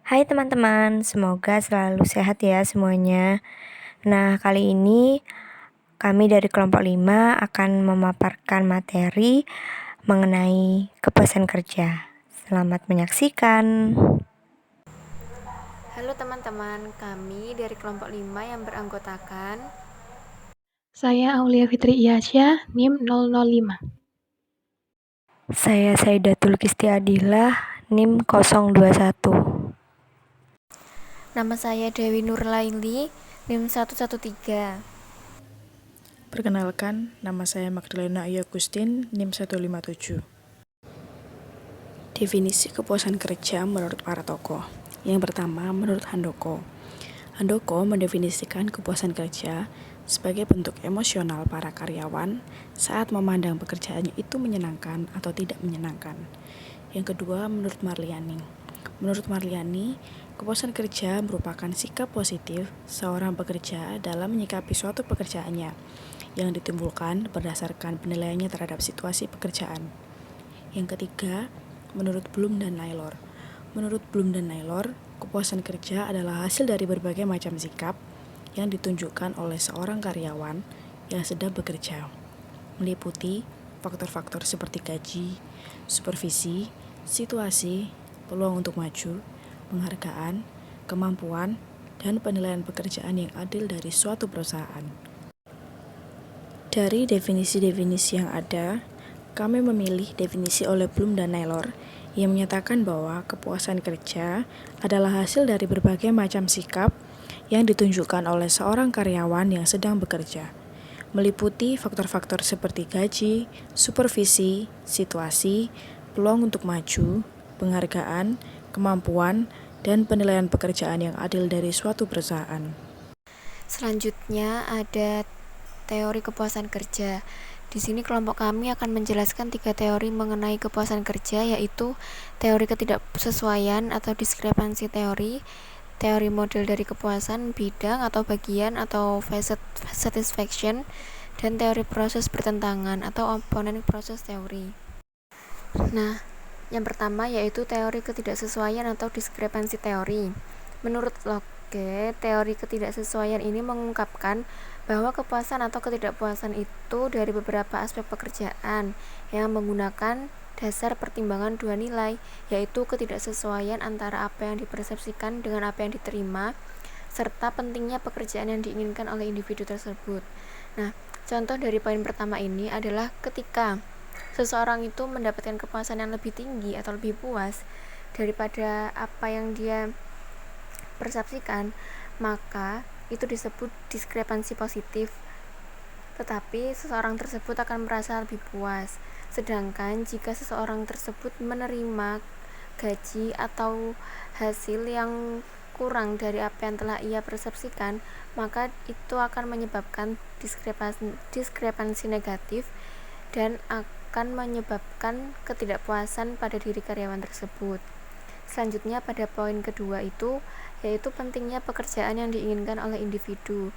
Hai teman-teman, semoga selalu sehat ya semuanya. Nah, kali ini kami dari kelompok 5 akan memaparkan materi mengenai kepuasan kerja. Selamat menyaksikan. Halo teman-teman, kami dari kelompok 5 yang beranggotakan Saya Aulia Fitri Iyasya, NIM 005. Saya Saidatul Kisti Adilah, NIM 021. nama saya Dewi Nurlaili, NIM 113. Perkenalkan, nama saya Magdalena Agustin, NIM 157. Definisi kepuasan kerja menurut para tokoh. Yang pertama, menurut Handoko. Handoko mendefinisikan kepuasan kerja sebagai bentuk emosional para karyawan saat memandang pekerjaannya itu menyenangkan atau tidak menyenangkan. Yang kedua, menurut Marliani. Menurut Marliani, kepuasan kerja merupakan sikap positif seorang pekerja dalam menyikapi suatu pekerjaannya yang ditimbulkan berdasarkan penilaiannya terhadap situasi pekerjaan. Yang ketiga, menurut Bloom dan Naylor. Menurut Bloom dan Naylor, kepuasan kerja adalah hasil dari berbagai macam sikap yang ditunjukkan oleh seorang karyawan yang sedang bekerja, meliputi faktor-faktor seperti gaji, supervisi, situasi, peluang untuk maju, penghargaan, kemampuan, dan penilaian pekerjaan yang adil dari suatu perusahaan. Dari definisi-definisi yang ada, kami memilih definisi oleh Bloom dan Naylor yang menyatakan bahwa kepuasan kerja adalah hasil dari berbagai macam sikap yang ditunjukkan oleh seorang karyawan yang sedang bekerja, meliputi faktor-faktor seperti gaji, supervisi, situasi, peluang untuk maju, penghargaan, kemampuan, dan penilaian pekerjaan yang adil dari suatu perusahaan. Selanjutnya ada teori kepuasan kerja. Di sini kelompok kami akan menjelaskan 3 teori mengenai kepuasan kerja, yaitu teori ketidaksesuaian atau diskrepansi teori, teori model dari kepuasan bidang atau bagian atau facet satisfaction, dan teori proses bertentangan atau opponent process teori. Nah, yang pertama yaitu teori ketidaksesuaian atau diskrepansi teori. Menurut Locke, teori ketidaksesuaian ini mengungkapkan bahwa kepuasan atau ketidakpuasan itu dari beberapa aspek pekerjaan yang menggunakan dasar pertimbangan dua nilai, yaitu ketidaksesuaian antara apa yang dipersepsikan dengan apa yang diterima, serta pentingnya pekerjaan yang diinginkan oleh individu tersebut. Nah, contoh dari poin pertama ini adalah ketika seseorang itu mendapatkan kepuasan yang lebih tinggi atau lebih puas daripada apa yang dia persepsikan, maka itu disebut diskrepansi positif. Tetapi seseorang tersebut akan merasa lebih puas. Sedangkan jika seseorang tersebut menerima gaji atau hasil yang kurang dari apa yang telah ia persepsikan, maka itu akan menyebabkan diskrepansi negatif dan akan menyebabkan ketidakpuasan pada diri karyawan tersebut. Selanjutnya pada poin kedua itu yaitu pentingnya pekerjaan yang diinginkan oleh individu.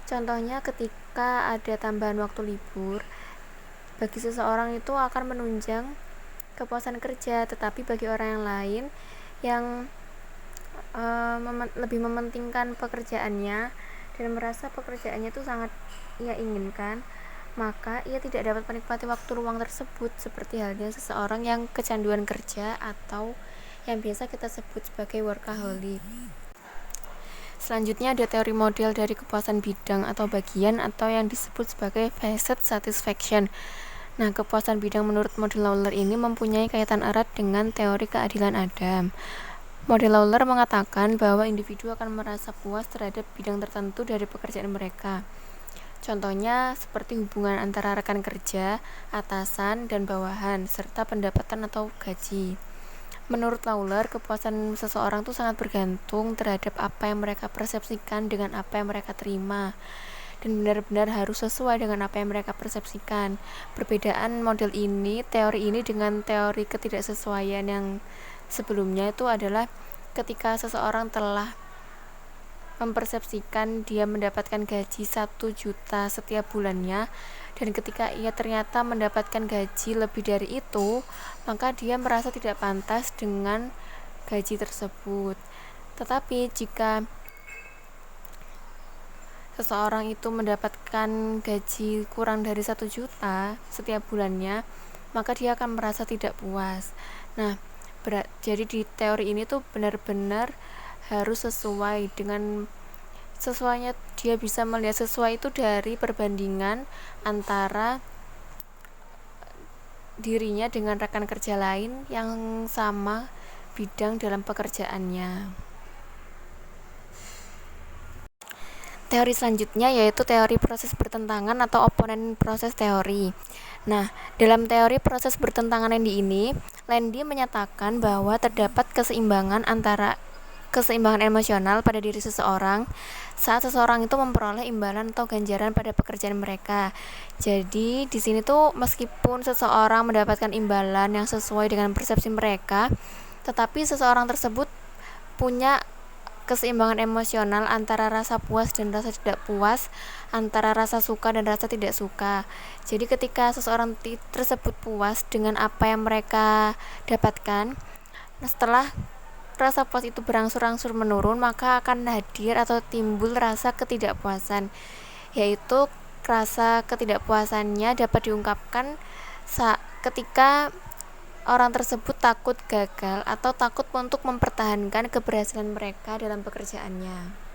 Contohnya ketika ada tambahan waktu libur, bagi seseorang itu akan menunjang kepuasan kerja, tetapi bagi orang yang lain yang lebih mementingkan pekerjaannya dan merasa pekerjaannya itu sangat ia inginkan, maka ia tidak dapat menikmati waktu luang tersebut, seperti halnya seseorang yang kecanduan kerja atau yang biasa kita sebut sebagai workaholic. Selanjutnya ada teori model dari kepuasan bidang atau bagian atau yang disebut sebagai facet satisfaction. Nah, kepuasan bidang menurut model Lawler ini mempunyai kaitan erat dengan teori keadilan Adam. Model Lawler mengatakan bahwa individu akan merasa puas terhadap bidang tertentu dari pekerjaan mereka. Contohnya seperti hubungan antara rekan kerja, atasan, dan bawahan, serta pendapatan atau gaji. Menurut Lawler, kepuasan seseorang itu sangat bergantung terhadap apa yang mereka persepsikan dengan apa yang mereka terima, dan benar-benar harus sesuai dengan apa yang mereka persepsikan. Perbedaan model ini, teori ini dengan teori ketidaksesuaian yang sebelumnya itu adalah ketika seseorang telah mempersepsikan dia mendapatkan gaji 1 juta setiap bulannya, dan ketika ia ternyata mendapatkan gaji lebih dari itu, maka dia merasa tidak pantas dengan gaji tersebut. Tetapi jika seseorang itu mendapatkan gaji kurang dari 1 juta setiap bulannya, maka dia akan merasa tidak puas. Nah, jadi di teori ini tuh benar-benar harus sesuai dengan sesuainya. Dia bisa melihat sesuai itu dari perbandingan antara dirinya dengan rekan kerja lain yang sama bidang dalam pekerjaannya. Teori selanjutnya yaitu teori proses bertentangan atau opponen proses teori. Nah, dalam teori proses bertentangan ini, Landy menyatakan bahwa terdapat keseimbangan emosional pada diri seseorang saat seseorang itu memperoleh imbalan atau ganjaran pada pekerjaan mereka. Jadi di sini tuh meskipun seseorang mendapatkan imbalan yang sesuai dengan persepsi mereka, tetapi seseorang tersebut punya keseimbangan emosional antara rasa puas dan rasa tidak puas, antara rasa suka dan rasa tidak suka. Jadi ketika seseorang tersebut puas dengan apa yang mereka dapatkan, setelah rasa puas itu berangsur-angsur menurun, maka akan hadir atau timbul rasa ketidakpuasan, yaitu rasa ketidakpuasannya dapat diungkapkan ketika orang tersebut takut gagal atau takut untuk mempertahankan keberhasilan mereka dalam pekerjaannya.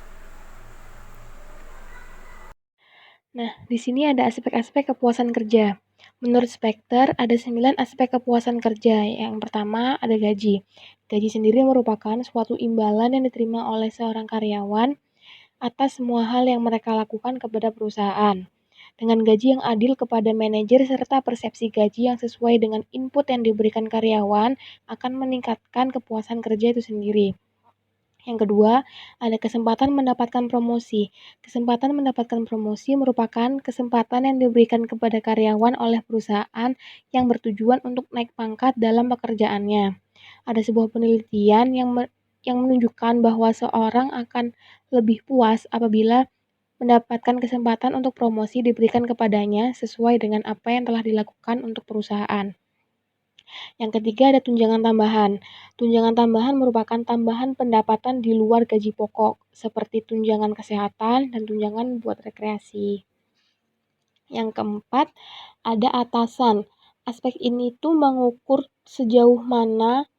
Nah, di sini ada aspek-aspek kepuasan kerja. Menurut Specter, ada 9 aspek kepuasan kerja. Yang pertama, ada gaji. Gaji sendiri merupakan suatu imbalan yang diterima oleh seorang karyawan atas semua hal yang mereka lakukan kepada perusahaan. Dengan gaji yang adil kepada manajer serta persepsi gaji yang sesuai dengan input yang diberikan karyawan akan meningkatkan kepuasan kerja itu sendiri. Yang kedua, ada kesempatan mendapatkan promosi. Kesempatan mendapatkan promosi merupakan kesempatan yang diberikan kepada karyawan oleh perusahaan yang bertujuan untuk naik pangkat dalam pekerjaannya. Ada sebuah penelitian yang menunjukkan bahwa seorang akan lebih puas apabila mendapatkan kesempatan untuk promosi diberikan kepadanya sesuai dengan apa yang telah dilakukan untuk perusahaan. Yang ketiga ada tunjangan tambahan. Tunjangan tambahan merupakan tambahan pendapatan di luar gaji pokok, seperti tunjangan kesehatan dan tunjangan buat rekreasi. Yang keempat ada atasan. Aspek ini tuh mengukur sejauh mana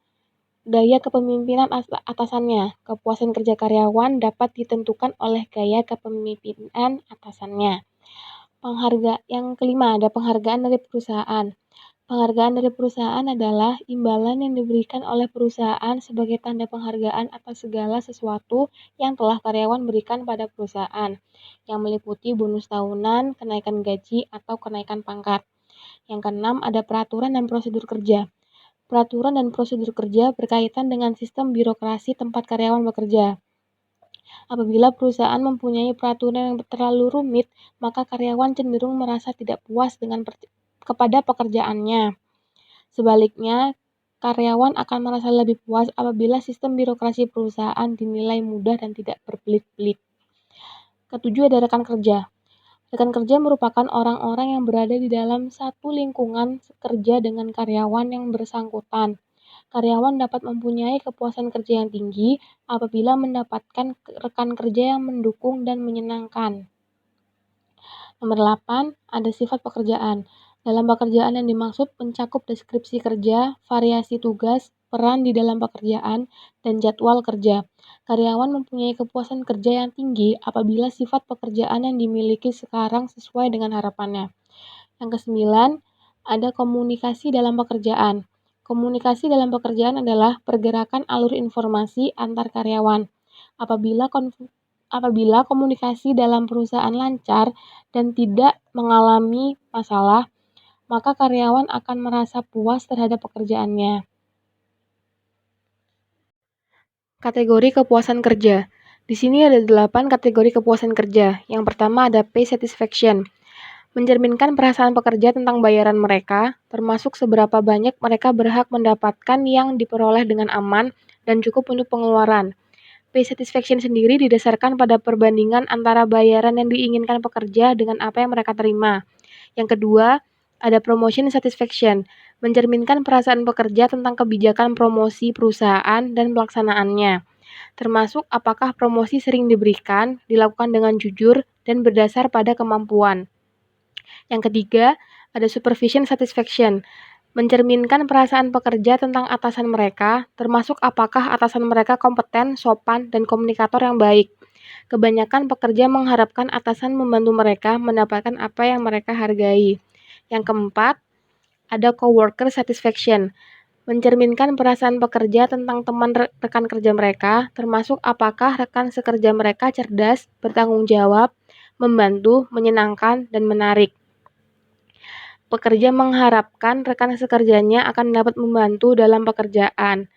gaya kepemimpinan atasannya. Kepuasan kerja karyawan dapat ditentukan oleh gaya kepemimpinan atasannya. Yang kelima ada penghargaan dari perusahaan. Penghargaan dari perusahaan adalah imbalan yang diberikan oleh perusahaan sebagai tanda penghargaan atas segala sesuatu yang telah karyawan berikan pada perusahaan, yang meliputi bonus tahunan, kenaikan gaji, atau kenaikan pangkat. Yang keenam ada peraturan dan prosedur kerja. Peraturan dan prosedur kerja berkaitan dengan sistem birokrasi tempat karyawan bekerja. Apabila perusahaan mempunyai peraturan yang terlalu rumit, maka karyawan cenderung merasa tidak puas kepada pekerjaannya. Sebaliknya, karyawan akan merasa lebih puas apabila sistem birokrasi perusahaan dinilai mudah dan tidak berbelit-belit. Ketujuh ada rekan kerja. Rekan kerja merupakan orang-orang yang berada di dalam satu lingkungan kerja dengan karyawan yang bersangkutan. Karyawan dapat mempunyai kepuasan kerja yang tinggi apabila mendapatkan rekan kerja yang mendukung dan menyenangkan. Nomor 8, ada sifat pekerjaan. Dalam pekerjaan yang dimaksud mencakup deskripsi kerja, variasi tugas, peran di dalam pekerjaan, dan jadwal kerja. Karyawan mempunyai kepuasan kerja yang tinggi apabila sifat pekerjaan yang dimiliki sekarang sesuai dengan harapannya. Yang kesembilan, ada komunikasi dalam pekerjaan. Komunikasi dalam pekerjaan adalah pergerakan alur informasi antar karyawan. Apabila komunikasi dalam perusahaan lancar dan tidak mengalami masalah, maka karyawan akan merasa puas terhadap pekerjaannya. Kategori kepuasan kerja. Di sini ada 8 kategori kepuasan kerja. Yang pertama ada pay satisfaction. Mencerminkan perasaan pekerja tentang bayaran mereka, termasuk seberapa banyak mereka berhak mendapatkan yang diperoleh dengan aman dan cukup untuk pengeluaran. Pay satisfaction sendiri didasarkan pada perbandingan antara bayaran yang diinginkan pekerja dengan apa yang mereka terima. Yang kedua, ada promotion satisfaction, mencerminkan perasaan pekerja tentang kebijakan promosi perusahaan dan pelaksanaannya. termasuk apakah promosi sering diberikan, dilakukan dengan jujur, dan berdasar pada kemampuan. Yang ketiga, ada supervision satisfaction, mencerminkan perasaan pekerja tentang atasan mereka, termasuk apakah atasan mereka kompeten, sopan, dan komunikator yang baik. Kebanyakan pekerja mengharapkan atasan membantu mereka mendapatkan apa yang mereka hargai. Yang keempat, ada coworker satisfaction, mencerminkan perasaan pekerja tentang teman rekan kerja mereka, termasuk apakah rekan sekerja mereka cerdas, bertanggung jawab, membantu, menyenangkan, dan menarik. Pekerja mengharapkan rekan sekerjanya akan dapat membantu dalam pekerjaan.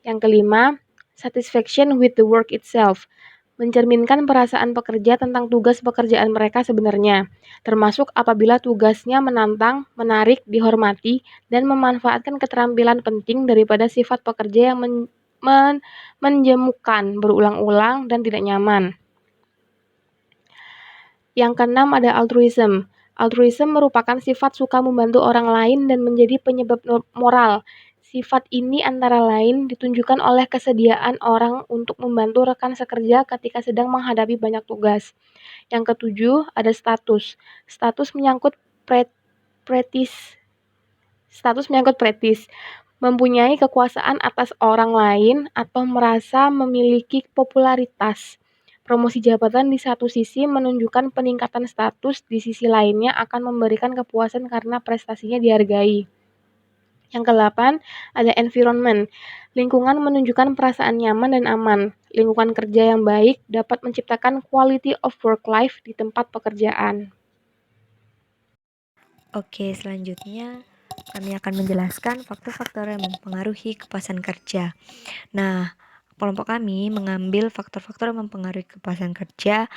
Yang kelima, satisfaction with the work itself, mencerminkan perasaan pekerja tentang tugas pekerjaan mereka sebenarnya, termasuk apabila tugasnya menantang, menarik, dihormati, dan memanfaatkan keterampilan penting daripada sifat pekerja yang menjemukan, berulang-ulang, dan tidak nyaman. Yang keenam ada altruism. Altruism merupakan sifat suka membantu orang lain dan menjadi penyebab moral. Sifat ini antara lain ditunjukkan oleh kesediaan orang untuk membantu rekan sekerja ketika sedang menghadapi banyak tugas. Yang ketujuh, ada status. Status menyangkut pretis, mempunyai kekuasaan atas orang lain atau merasa memiliki popularitas. Promosi jabatan di satu sisi menunjukkan peningkatan status, di sisi lainnya akan memberikan kepuasan karena prestasinya dihargai. Yang ke-8, ada environment. Lingkungan menunjukkan perasaan nyaman dan aman. Lingkungan kerja yang baik dapat menciptakan quality of work life di tempat pekerjaan. Oke, selanjutnya kami akan menjelaskan faktor-faktor yang mempengaruhi kepuasan kerja. Nah, kelompok kami mengambil faktor-faktor yang mempengaruhi kepuasan kerja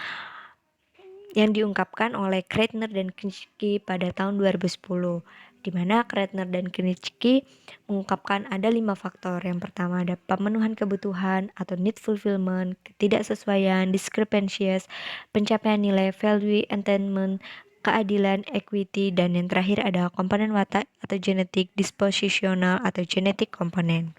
yang diungkapkan oleh Kreitner dan Knitzky pada tahun 2010, di mana Kreitner dan Knitzky mengungkapkan ada 5 faktor. Yang pertama ada pemenuhan kebutuhan atau need fulfillment, ketidaksesuaian, discrepancies, pencapaian nilai, value, attainment, keadilan, equity, dan yang terakhir ada komponen watak atau genetik, dispositional atau genetic komponen,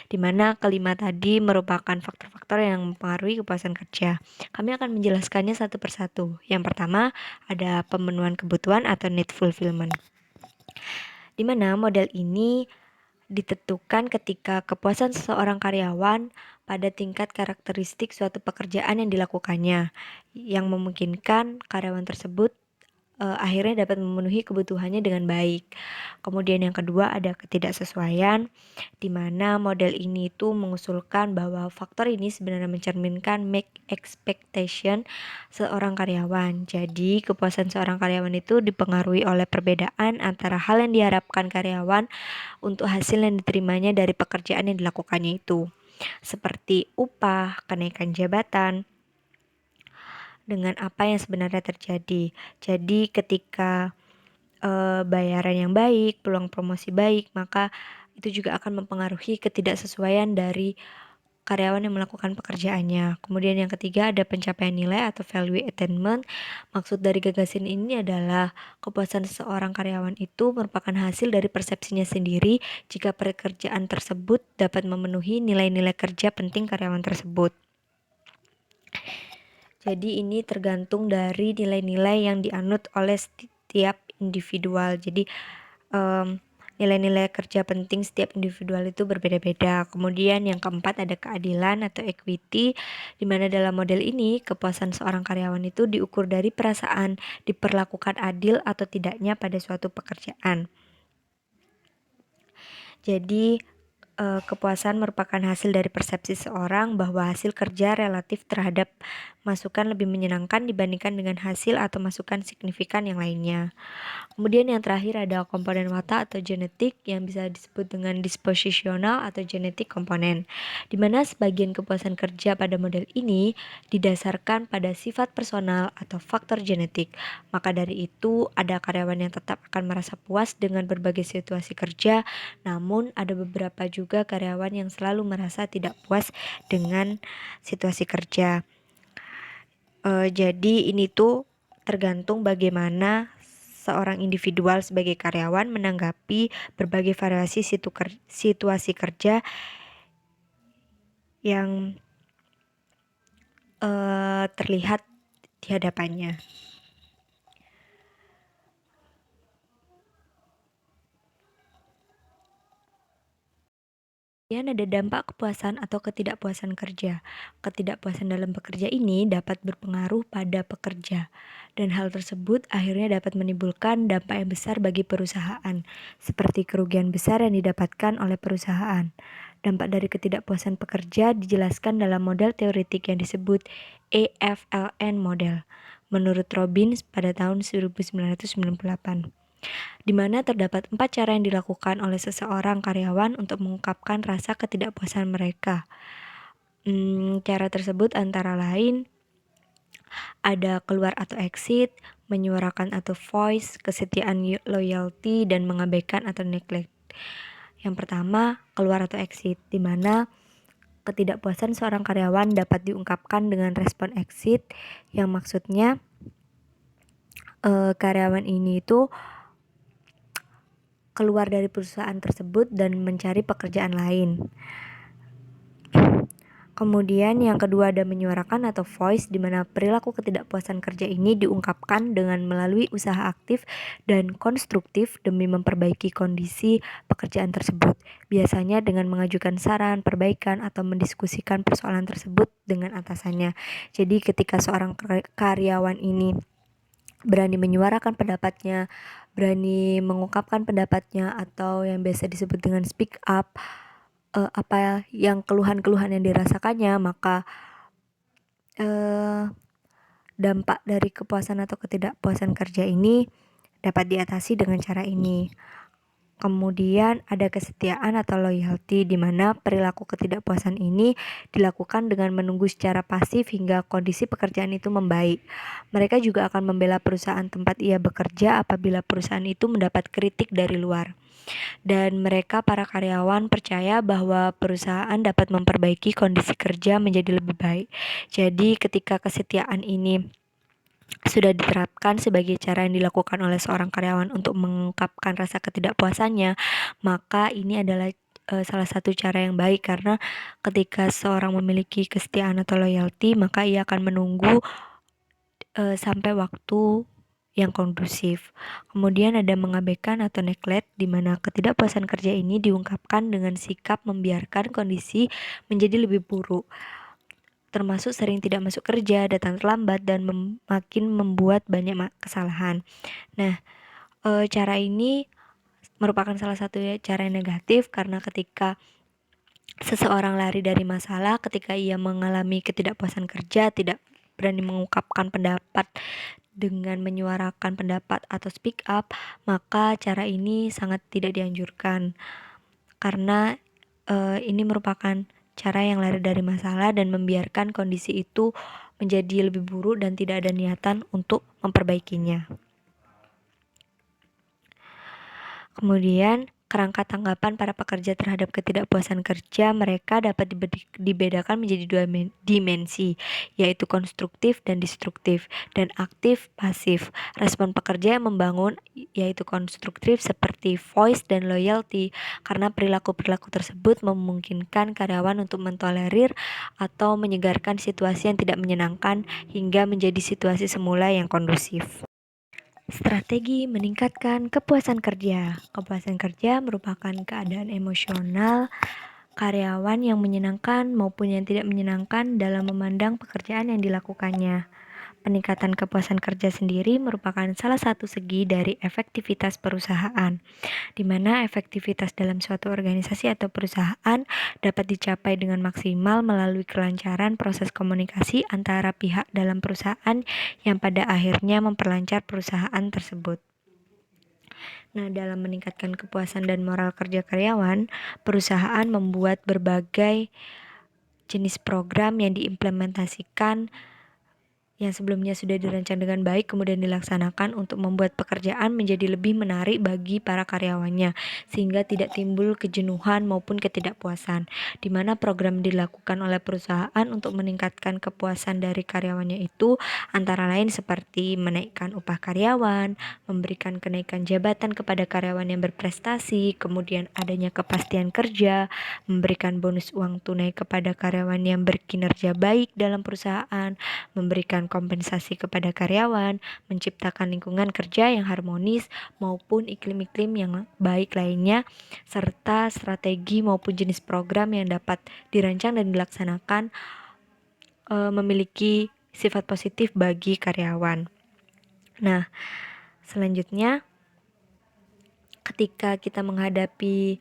di mana kelima tadi merupakan faktor-faktor yang mempengaruhi kepuasan kerja. Kami akan menjelaskannya satu persatu. Yang pertama ada pemenuhan kebutuhan atau need fulfillment, di mana model ini ditentukan ketika kepuasan seseorang karyawan pada tingkat karakteristik suatu pekerjaan yang dilakukannya, yang memungkinkan karyawan tersebut akhirnya dapat memenuhi kebutuhannya dengan baik. Kemudian yang kedua ada ketidaksesuaian, di mana model ini itu mengusulkan bahwa faktor ini sebenarnya mencerminkan make expectation seorang karyawan. Jadi kepuasan seorang karyawan itu dipengaruhi oleh perbedaan antara hal yang diharapkan karyawan untuk hasil yang diterimanya dari pekerjaan yang dilakukannya itu, seperti upah, kenaikan jabatan, dengan apa yang sebenarnya terjadi. Jadi ketika bayaran yang baik, peluang promosi baik, maka itu juga akan mempengaruhi ketidaksesuaian dari karyawan yang melakukan pekerjaannya. Kemudian yang ketiga ada pencapaian nilai atau value attainment. Maksud dari gagasan ini adalah kepuasan seorang karyawan itu merupakan hasil dari persepsinya sendiri jika pekerjaan tersebut dapat memenuhi nilai-nilai kerja penting karyawan tersebut. Jadi ini tergantung dari nilai-nilai yang dianut oleh setiap individual. Jadi nilai-nilai kerja penting setiap individual itu berbeda-beda. Kemudian yang keempat ada keadilan atau equity, di mana dalam model ini kepuasan seorang karyawan itu diukur dari perasaan diperlakukan adil atau tidaknya pada suatu pekerjaan. Jadi kepuasan merupakan hasil dari persepsi seorang bahwa hasil kerja relatif terhadap masukan lebih menyenangkan dibandingkan dengan hasil atau masukan signifikan yang lainnya. Kemudian yang terakhir ada komponen watak atau genetik yang bisa disebut dengan dispositional atau genetik komponen, di mana sebagian kepuasan kerja pada model ini didasarkan pada sifat personal atau faktor genetik. Maka dari itu ada karyawan yang tetap akan merasa puas dengan berbagai situasi kerja, namun ada beberapa juga karyawan yang selalu merasa tidak puas dengan situasi kerja. Jadi ini tuh tergantung bagaimana seorang individual sebagai karyawan menanggapi berbagai variasi situasi kerja yang terlihat di hadapannya. Kemudian ada dampak kepuasan atau ketidakpuasan kerja. Ketidakpuasan dalam bekerja ini dapat berpengaruh pada pekerja, dan hal tersebut akhirnya dapat menimbulkan dampak yang besar bagi perusahaan, seperti kerugian besar yang didapatkan oleh perusahaan. Dampak dari ketidakpuasan pekerja dijelaskan dalam model teoretik yang disebut EFLN model, menurut Robbins pada tahun 1998. Di mana terdapat 4 cara yang dilakukan oleh seseorang karyawan untuk mengungkapkan rasa ketidakpuasan mereka. Cara tersebut antara lain ada keluar atau exit, menyuarakan atau voice, kesetiaan loyalty, dan mengabaikan atau neglect. Yang pertama, keluar atau exit, di mana ketidakpuasan seorang karyawan dapat diungkapkan dengan respon exit, yang maksudnya karyawan ini itu keluar dari perusahaan tersebut dan mencari pekerjaan lain. Kemudian yang kedua ada menyuarakan atau voice, di mana perilaku ketidakpuasan kerja ini diungkapkan dengan melalui usaha aktif dan konstruktif demi memperbaiki kondisi pekerjaan tersebut. Biasanya dengan mengajukan saran, perbaikan, atau mendiskusikan persoalan tersebut dengan atasannya. Jadi ketika seorang karyawan ini berani menyuarakan pendapatnya, berani mengungkapkan pendapatnya, atau yang biasa disebut dengan speak up, apa yang keluhan-keluhan yang dirasakannya, maka dampak dari kepuasan atau ketidakpuasan kerja ini dapat diatasi dengan cara ini. Kemudian ada kesetiaan atau loyalty, di mana perilaku ketidakpuasan ini dilakukan dengan menunggu secara pasif hingga kondisi pekerjaan itu membaik. Mereka juga akan membela perusahaan tempat ia bekerja apabila perusahaan itu mendapat kritik dari luar. Dan mereka, para karyawan, percaya bahwa perusahaan dapat memperbaiki kondisi kerja menjadi lebih baik. Jadi ketika kesetiaan ini sudah diterapkan sebagai cara yang dilakukan oleh seorang karyawan untuk mengungkapkan rasa ketidakpuasannya, maka ini adalah salah satu cara yang baik, karena ketika seorang memiliki kesetiaan atau loyalty, maka ia akan menunggu sampai waktu yang kondusif. Kemudian ada mengabaikan atau neglect, di mana ketidakpuasan kerja ini diungkapkan dengan sikap membiarkan kondisi menjadi lebih buruk, termasuk sering tidak masuk kerja, datang terlambat, dan makin membuat banyak kesalahan. Nah, cara ini merupakan salah satu cara yang negatif, karena ketika seseorang lari dari masalah, ketika ia mengalami ketidakpuasan kerja, tidak berani mengungkapkan pendapat dengan menyuarakan pendapat atau speak up, maka cara ini sangat tidak dianjurkan, karena ini merupakan cara yang lari dari masalah dan membiarkan kondisi itu menjadi lebih buruk dan tidak ada niatan untuk memperbaikinya. Kemudian, kerangka tanggapan para pekerja terhadap ketidakpuasan kerja mereka dapat dibedakan menjadi 2 dimensi, yaitu konstruktif dan destruktif, dan aktif pasif. Respon pekerja yang membangun yaitu konstruktif seperti voice dan loyalty, karena perilaku-perilaku tersebut memungkinkan karyawan untuk mentolerir atau menyegarkan situasi yang tidak menyenangkan hingga menjadi situasi semula yang kondusif. Strategi meningkatkan kepuasan kerja. Kepuasan kerja merupakan keadaan emosional karyawan yang menyenangkan maupun yang tidak menyenangkan dalam memandang pekerjaan yang dilakukannya. Peningkatan kepuasan kerja sendiri merupakan salah satu segi dari efektivitas perusahaan, di mana efektivitas dalam suatu organisasi atau perusahaan dapat dicapai dengan maksimal melalui kelancaran proses komunikasi antara pihak dalam perusahaan yang pada akhirnya memperlancar perusahaan tersebut. Nah, dalam meningkatkan kepuasan dan moral kerja karyawan, perusahaan membuat berbagai jenis program yang diimplementasikan yang sebelumnya sudah dirancang dengan baik kemudian dilaksanakan untuk membuat pekerjaan menjadi lebih menarik bagi para karyawannya, sehingga tidak timbul kejenuhan maupun ketidakpuasan, di mana program dilakukan oleh perusahaan untuk meningkatkan kepuasan dari karyawannya itu antara lain seperti menaikkan upah karyawan, memberikan kenaikan jabatan kepada karyawan yang berprestasi, kemudian adanya kepastian kerja, memberikan bonus uang tunai kepada karyawan yang berkinerja baik dalam perusahaan, memberikan kompensasi kepada karyawan, menciptakan lingkungan kerja yang harmonis maupun iklim-iklim yang baik lainnya, serta strategi maupun jenis program yang dapat dirancang dan dilaksanakan memiliki sifat positif bagi karyawan. Nah, selanjutnya ketika kita menghadapi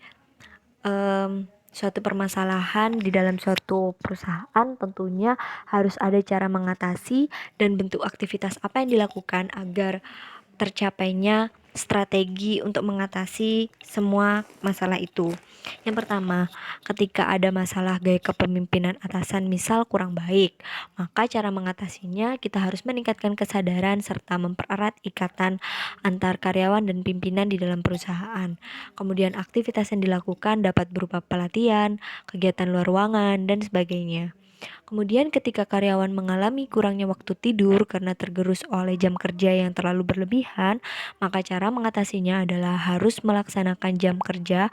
suatu permasalahan di dalam suatu perusahaan, tentunya harus ada cara mengatasi dan bentuk aktivitas apa yang dilakukan agar tercapainya strategi untuk mengatasi semua masalah itu. Yang pertama, ketika ada masalah gaya kepemimpinan atasan misal kurang baik, maka cara mengatasinya kita harus meningkatkan kesadaran serta mempererat ikatan antar karyawan dan pimpinan di dalam perusahaan. Kemudian aktivitas yang dilakukan dapat berupa pelatihan, kegiatan luar ruangan, dan sebagainya. Kemudian ketika karyawan mengalami kurangnya waktu tidur karena tergerus oleh jam kerja yang terlalu berlebihan, maka cara mengatasinya adalah harus melaksanakan jam kerja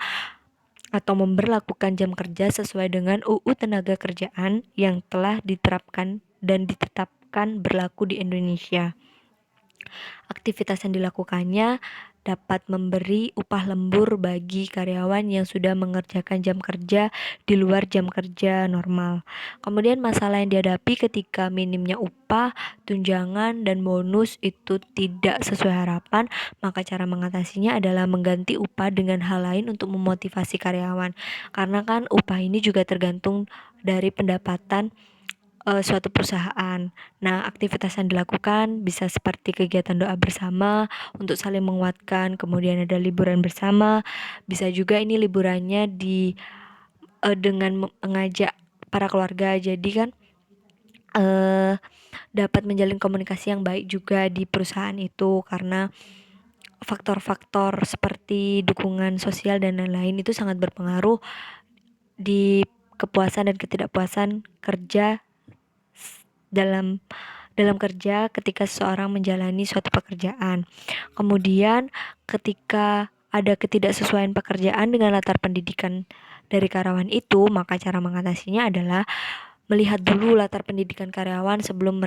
atau memberlakukan jam kerja sesuai dengan UU Tenaga Kerjaan yang telah diterapkan dan ditetapkan berlaku di Indonesia. Aktivitas yang dilakukannya dapat memberi upah lembur bagi karyawan yang sudah mengerjakan jam kerja di luar jam kerja normal. Kemudian masalah yang dihadapi ketika minimnya upah, tunjangan, dan bonus itu tidak sesuai harapan, maka cara mengatasinya adalah mengganti upah dengan hal lain untuk memotivasi karyawan. Karena kan upah ini juga tergantung dari pendapatan suatu perusahaan. Nah, aktivitas yang dilakukan bisa seperti kegiatan doa bersama untuk saling menguatkan, kemudian ada liburan bersama. Bisa juga ini liburannya dengan mengajak para keluarga. Jadi kan dapat menjalin komunikasi yang baik juga di perusahaan itu, karena faktor-faktor seperti dukungan sosial dan lain-lain itu sangat berpengaruh di kepuasan dan ketidakpuasan kerja dalam kerja ketika seseorang menjalani suatu pekerjaan. Kemudian ketika ada ketidaksesuaian pekerjaan dengan latar pendidikan dari karyawan itu, maka cara mengatasinya adalah melihat dulu latar pendidikan karyawan sebelum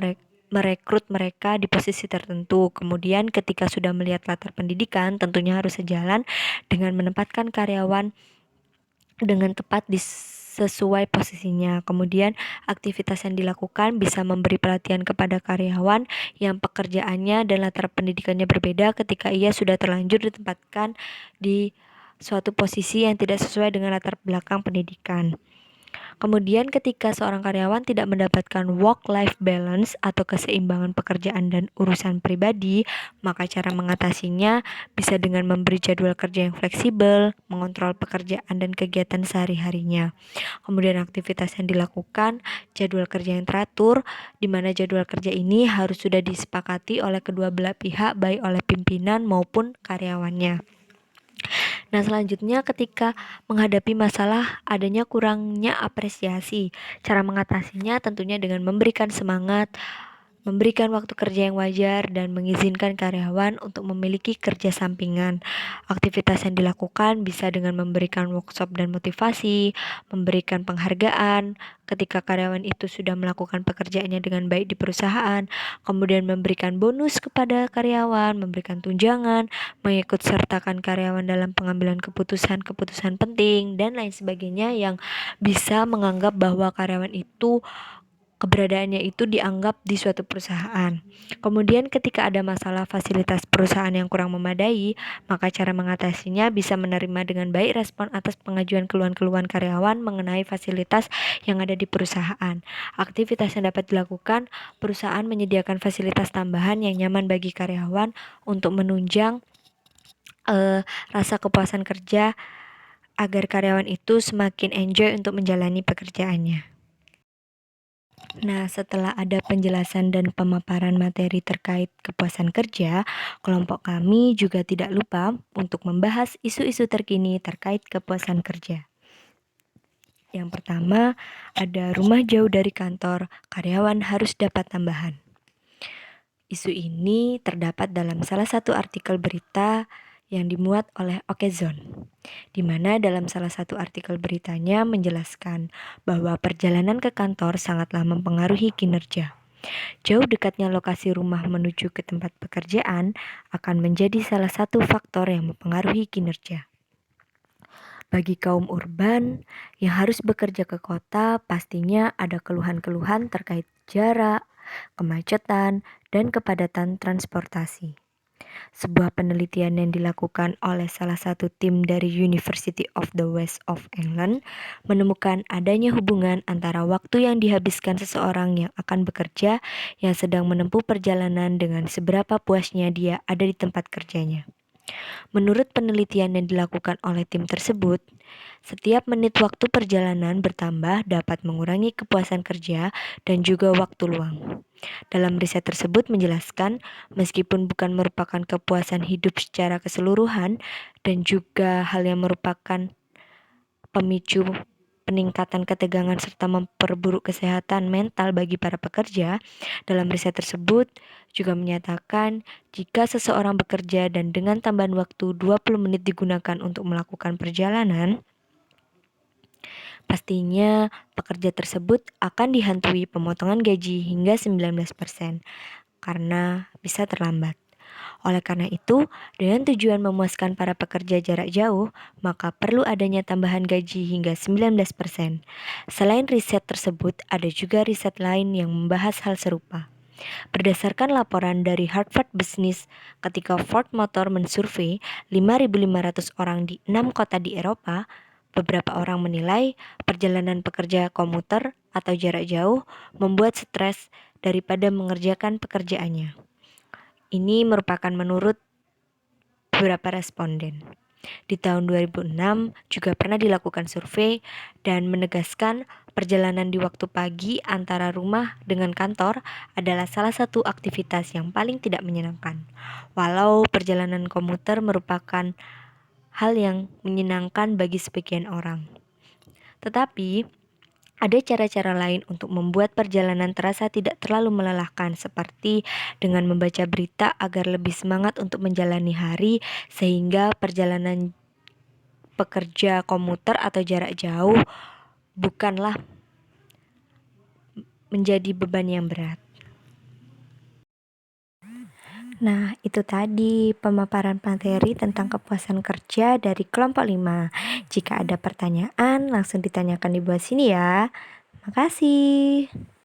merekrut mereka di posisi tertentu. Kemudian ketika sudah melihat latar pendidikan, tentunya harus sejalan dengan menempatkan karyawan dengan tepat sesuai posisinya. Kemudian aktivitas yang dilakukan bisa memberi pelatihan kepada karyawan yang pekerjaannya dan latar pendidikannya berbeda ketika ia sudah terlanjur ditempatkan di suatu posisi yang tidak sesuai dengan latar belakang pendidikan. Kemudian ketika seorang karyawan tidak mendapatkan work-life balance atau keseimbangan pekerjaan dan urusan pribadi, maka cara mengatasinya bisa dengan memberi jadwal kerja yang fleksibel, mengontrol pekerjaan dan kegiatan sehari-harinya. Kemudian aktivitas yang dilakukan, jadwal kerja yang teratur, di mana jadwal kerja ini harus sudah disepakati oleh kedua belah pihak, baik oleh pimpinan maupun karyawannya. Nah, selanjutnya ketika menghadapi masalah adanya kurangnya apresiasi, cara mengatasinya tentunya dengan memberikan semangat, memberikan waktu kerja yang wajar, dan mengizinkan karyawan untuk memiliki kerja sampingan. Aktivitas yang dilakukan bisa dengan memberikan workshop dan motivasi, memberikan penghargaan ketika karyawan itu sudah melakukan pekerjaannya dengan baik di perusahaan, kemudian memberikan bonus kepada karyawan, memberikan tunjangan, mengikut sertakan karyawan dalam pengambilan keputusan-keputusan penting, dan lain sebagainya yang bisa menganggap bahwa karyawan itu keberadaannya itu dianggap di suatu perusahaan. Kemudian ketika ada masalah fasilitas perusahaan yang kurang memadai, maka cara mengatasinya bisa menerima dengan baik respon atas pengajuan keluhan-keluhan karyawan mengenai fasilitas yang ada di perusahaan. Aktivitas yang dapat dilakukan, perusahaan menyediakan fasilitas tambahan yang nyaman bagi karyawan untuk menunjang rasa kepuasan kerja agar karyawan itu semakin enjoy untuk menjalani pekerjaannya. Nah, setelah ada penjelasan dan pemaparan materi terkait kepuasan kerja, kelompok kami juga tidak lupa untuk membahas isu-isu terkini terkait kepuasan kerja. Yang pertama, ada rumah jauh dari kantor, karyawan harus dapat tambahan. Isu ini terdapat dalam salah satu artikel berita yang dimuat oleh Okezone, di mana dalam salah satu artikel beritanya menjelaskan bahwa perjalanan ke kantor sangatlah mempengaruhi kinerja. Jauh dekatnya lokasi rumah menuju ke tempat pekerjaan akan menjadi salah satu faktor yang mempengaruhi kinerja. Bagi kaum urban yang harus bekerja ke kota, pastinya ada keluhan-keluhan terkait jarak, kemacetan, dan kepadatan transportasi. Sebuah penelitian yang dilakukan oleh salah satu tim dari University of the West of England menemukan adanya hubungan antara waktu yang dihabiskan seseorang yang akan bekerja yang sedang menempuh perjalanan dengan seberapa puasnya dia ada di tempat kerjanya. Menurut penelitian yang dilakukan oleh tim tersebut, setiap menit waktu perjalanan bertambah dapat mengurangi kepuasan kerja dan juga waktu luang. Dalam riset tersebut menjelaskan, meskipun bukan merupakan kepuasan hidup secara keseluruhan dan juga hal yang merupakan pemicu peningkatan ketegangan serta memperburuk kesehatan mental bagi para pekerja, dalam riset tersebut juga menyatakan jika seseorang bekerja dan dengan tambahan waktu 20 menit digunakan untuk melakukan perjalanan, pastinya pekerja tersebut akan dihantui pemotongan gaji hingga 19% karena bisa terlambat. Oleh karena itu, dengan tujuan memuaskan para pekerja jarak jauh, maka perlu adanya tambahan gaji hingga 19%. Selain riset tersebut, ada juga riset lain yang membahas hal serupa. Berdasarkan laporan dari Harvard Business, ketika Ford Motor mensurvei 5.500 orang di 6 kota di Eropa, beberapa orang menilai perjalanan pekerja komuter atau jarak jauh membuat stres daripada mengerjakan pekerjaannya. Ini merupakan menurut beberapa responden. Di tahun 2006 juga pernah dilakukan survei dan menegaskan perjalanan di waktu pagi antara rumah dengan kantor adalah salah satu aktivitas yang paling tidak menyenangkan. Walau perjalanan komuter merupakan hal yang menyenangkan bagi sebagian orang. Tetapi ada cara-cara lain untuk membuat perjalanan terasa tidak terlalu melelahkan, seperti dengan membaca berita agar lebih semangat untuk menjalani hari, sehingga perjalanan pekerja komuter atau jarak jauh bukanlah menjadi beban yang berat. Nah, itu tadi pemaparan materi tentang kepuasan kerja dari kelompok 5. Jika ada pertanyaan, langsung ditanyakan di bawah sini ya. Makasih.